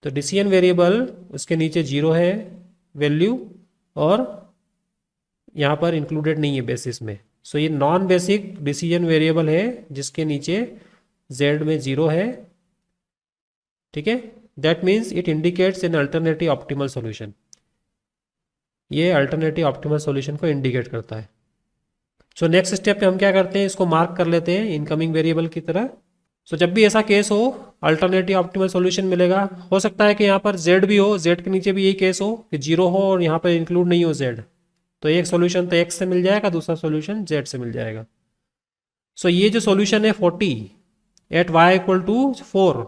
तो डिसीजन वेरिएबल उसके नीचे 0 है वैल्यू, और यहाँ पर इंक्लूडेड नहीं है बेसिस में। सो ये नॉन बेसिक डिसीजन वेरिएबल है जिसके नीचे z में 0 है। ठीक है, that means it indicates an alternative optimal solution. ये अल्टरनेटिव ऑप्टिमल सॉल्यूशन को इंडिकेट करता है। सो नेक्स्ट स्टेप पे हम क्या करते हैं, इसको मार्क कर लेते हैं इनकमिंग वेरिएबल की तरह। सो जब भी ऐसा केस हो अल्टरनेटिव ऑप्टिमल सॉल्यूशन मिलेगा। हो सकता है कि यहाँ पर z भी हो, z के नीचे भी यही केस हो कि 0 हो और यहाँ पर इंक्लूड नहीं हो z, तो एक सॉल्यूशन तो x से मिल जाएगा, दूसरा सॉल्यूशन z से मिल जाएगा। सो ये जो सॉल्यूशन है 40 एट y इक्वल टू 4,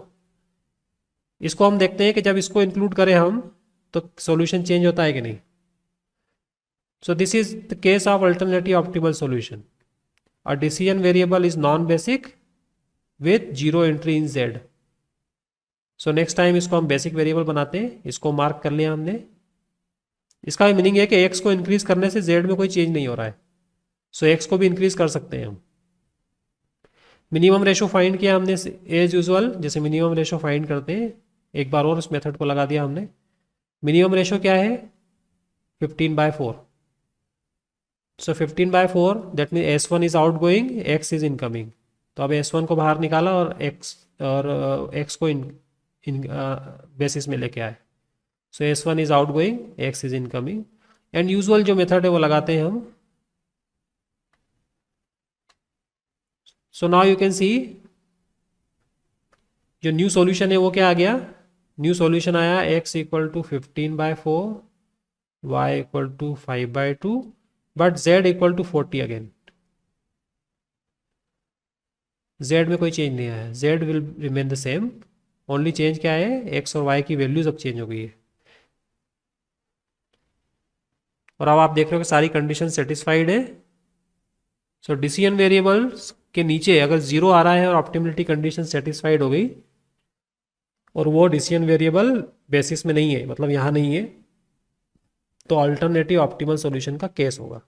इसको हम देखते हैं कि जब इसको इंक्लूड करें हम तो सॉल्यूशन चेंज होता है कि नहीं। So this is the case of alternative optimal solution. A decision variable is non-basic with 0 entry in z. So next time इसको हम बेसिक वेरिएबल बनाते हैं, इसको मार्क कर लिया हमने। इसका मीनिंग है कि x को इंक्रीज करने से z में कोई चेंज नहीं हो रहा है, सो x को भी इंक्रीज कर सकते हैं हम। मिनिमम रेशो फाइंड किया हमने एज यूजुअल, जैसे मिनिमम रेशो फाइंड करते हैं, एक बार और उस मेथड को लगा दिया हमने। मिनिमम रेशो क्या है? 15/4। सो 15/4 that mean S1 is outgoing, x is incoming. तो अब S1 को बाहर निकाला और x को इन बेसिस में लेके आए। So S1 is outgoing, x is incoming, and usual जो मेथड है वो लगाते हैं हम। So now you can see जो न्यू सॉल्यूशन है वो क्या आ गया? न्यू सॉल्यूशन आया x equal to 15/4, y equal to 5/2, but z equal to 40 again. z में कोई चेंज नहीं आया, z will remain the same, only change क्या है, x और y की वैल्यूज अब चेंज हो गई है। और अब आप देख रहे हो कि सारी कंडीशन सेटिस्फाइड है। सो डिसीजन वेरिएबल्स के नीचे अगर 0 आ रहा है और ऑप्टिमिलिटी कंडीशन सेटिस्फाइड हो गई और वो डिसीजन वेरिएबल बेसिस में नहीं है, मतलब यहाँ नहीं है, तो अल्टरनेटिव ऑप्टिमल सॉल्यूशन का केस होगा।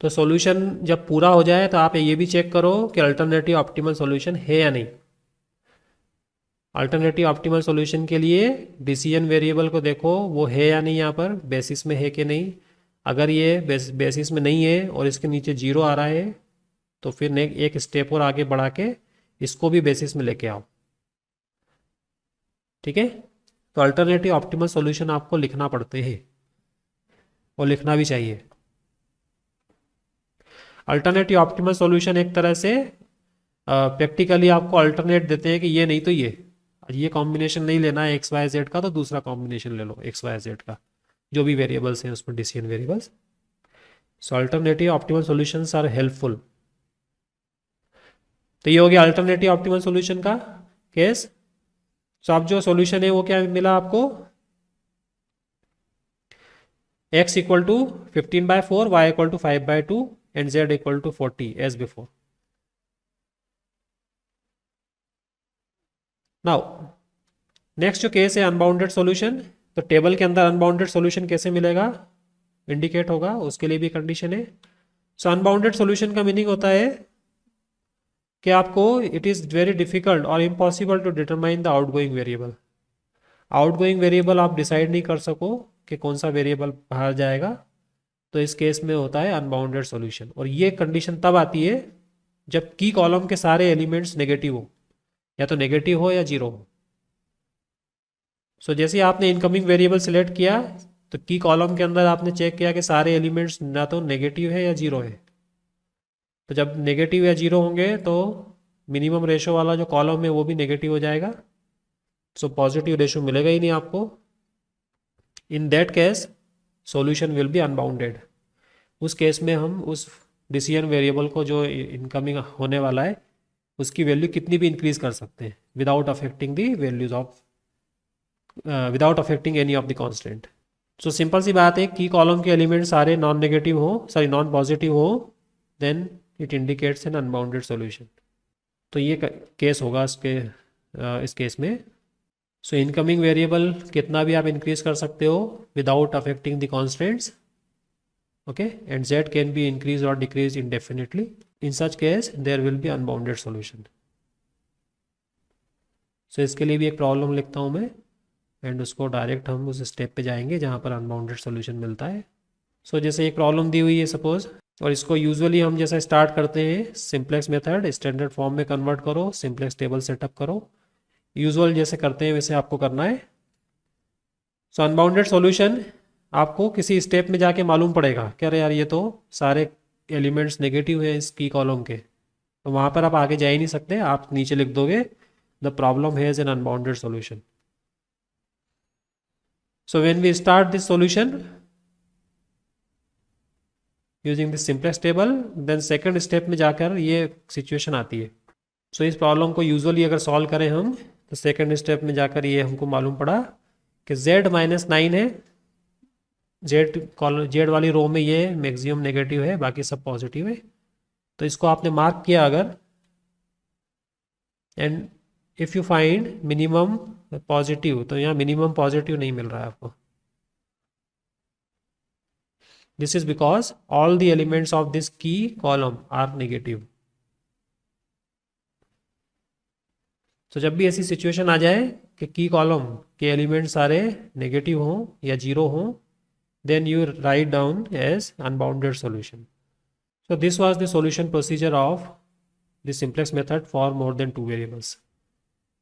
तो सॉल्यूशन जब पूरा हो जाए तो आप ये भी चेक करो कि अल्टरनेटिव ऑप्टिमल सॉल्यूशन है या नहीं। अल्टरनेटिव ऑप्टिमल सॉल्यूशन के लिए डिसीजन वेरिएबल को देखो वो है या नहीं, यहाँ पर बेसिस में है कि नहीं। अगर ये बेसिस में नहीं है और इसके नीचे 0 आ रहा है तो फिर एक स्टेप और आगे बढ़ा के इसको भी बेसिस में लेके आओ। ठीक है, तो अल्टरनेटिव ऑप्टिमल सॉल्यूशन आपको लिखना पड़ते हैं और लिखना भी चाहिए। अल्टरनेटिव ऑप्टिमल सॉल्यूशन एक तरह से प्रैक्टिकली आपको अल्टरनेट देते हैं कि ये नहीं तो ये कॉम्बिनेशन नहीं लेना है एक्स वाई जेड का, तो दूसरा कॉम्बिनेशन ले लो एक्स वाई जेड का, जो भी वेरिएबल्स हैं उसमें decision variables. So alternative optimal solutions are helpful. तो ये हो गया अल्टरनेटिव ऑप्टिमल सॉल्यूशन का केस। सो अब जो सॉल्यूशन है वो क्या मिला आपको? x equal to 15/4, y equal to 5/2 and z equal to 40 as before. Now next जो केस है अनबाउंडेड सॉल्यूशन। तो टेबल के अंदर अनबाउंडेड सॉल्यूशन कैसे मिलेगा, इंडिकेट होगा, उसके लिए भी कंडीशन है। सो अनबाउंडेड सॉल्यूशन का मीनिंग होता है कि आपको इट इज़ वेरी डिफिकल्ट और impossible to determine the outgoing variable. Outgoing variable आप डिसाइड नहीं कर सको कि कौन सा वेरिएबल बाहर जाएगा, तो इस केस में होता है अनबाउंडेड सॉल्यूशन। और ये कंडीशन तब आती है जब की कॉलम के सारे एलिमेंट्स नेगेटिव हो, या तो नेगेटिव हो या जीरो हो। सो जैसे आपने इनकमिंग वेरिएबल सिलेक्ट किया तो की कॉलम के अंदर आपने चेक किया कि सारे एलिमेंट्स ना तो नेगेटिव है या जीरो है। तो जब नेगेटिव या जीरो होंगे तो मिनिमम रेशो वाला जो कॉलम है वो भी नेगेटिव हो जाएगा, सो पॉजिटिव रेशो मिलेगा ही नहीं आपको। In that case solution will be unbounded. उस केस में हम उस डिसीजन वेरिएबल को जो इनकमिंग होने वाला है उसकी वैल्यू कितनी भी इंक्रीज कर सकते हैं without affecting the values of without affecting any of the constant. So simple सी बात है, की कॉलम के एलिमेंट सारे नॉन नेगेटिव हो, सॉरी नॉन पॉजिटिव हो, then it indicates an unbounded solution. तो ये केस होगा इस केस में। सो इनकमिंग वेरिएबल कितना भी आप इंक्रीज कर सकते हो without affecting the constants, okay, and z can be increase और decrease indefinitely. In such case there will be unbounded solution. So इसके लिए भी एक प्रॉब्लम लिखता हूँ मैं, एंड उसको डायरेक्ट हम उस स्टेप पे जाएंगे जहाँ पर अनबाउंडेड सॉल्यूशन मिलता है। सो जैसे एक प्रॉब्लम दी हुई है सपोज, और इसको यूजुअली हम जैसा स्टार्ट करते हैं सिंप्लेक्स मेथड, स्टैंडर्ड फॉर्म में कन्वर्ट करो, सिंप्लेक्स टेबल सेटअप करो, यूजुअल जैसे करते हैं वैसे आपको करना है। सो अनबाउंडेड सॉल्यूशन आपको किसी स्टेप में जाके मालूम पड़ेगा कि अरे यार ये तो सारे एलिमेंट्स नेगेटिव है इस की कॉलम के, तो वहाँ पर आप आगे जा ही नहीं सकते, आप नीचे लिख दोगे the problem has an unbounded solution. So when we start this solution using this simplex table, then second step में जाकर ये सिचुएशन आती है। सो इस प्रॉब्लम को यूजुअली अगर सॉल्व करें हम तो सेकंड स्टेप में जाकर ये हमको मालूम पड़ा कि z-9 है, जेड वाली रो में ये मैक्सिमम नेगेटिव है, बाकी सब पॉजिटिव है। तो इसको आपने मार्क किया अगर, and if you find minimum positive, तो यहाँ मिनिमम पॉजिटिव नहीं मिल रहा है आपको। This is because all the elements of this की कॉलम आर नेगेटिव। तो जब भी ऐसी सिचुएशन आ जाए कि की कॉलम के एलिमेंट सारे नेगेटिव हों या जीरो हों, then you write down as unbounded solution. So this was the solution procedure of the simplex method for more than 2 variables.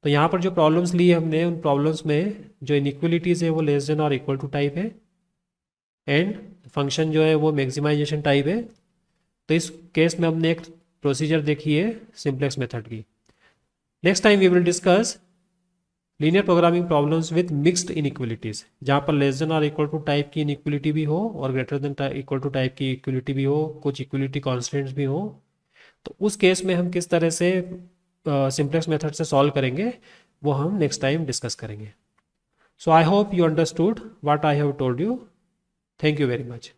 तो यहाँ पर जो प्रॉब्लम्स ली हमने उन प्रॉब्लम्स में जो इनइक्वलिटीज़ है वो लेस देन और इक्वल टू टाइप है, एंड फंक्शन जो है वो मैक्सिमाइजेशन टाइप है। तो इस केस में हमने एक प्रोसीजर देखी है सिंप्लेक्स मेथड की। Next time we will discuss linear programming problems with mixed inequalities, जहाँ पर लेस देन और इक्वल टू टाइप की इनइक्वलिटी भी हो और greater than equal to type की इक्वलिटी भी हो, कुछ इक्वलिटी कॉन्स्टेंट्स भी हो। तो उस केस में हम किस तरह से सिंप्लेक्स मेथड से सॉल्व करेंगे वो हम नेक्स्ट टाइम डिस्कस करेंगे। So I hope you understood what I have told you. Thank you very much.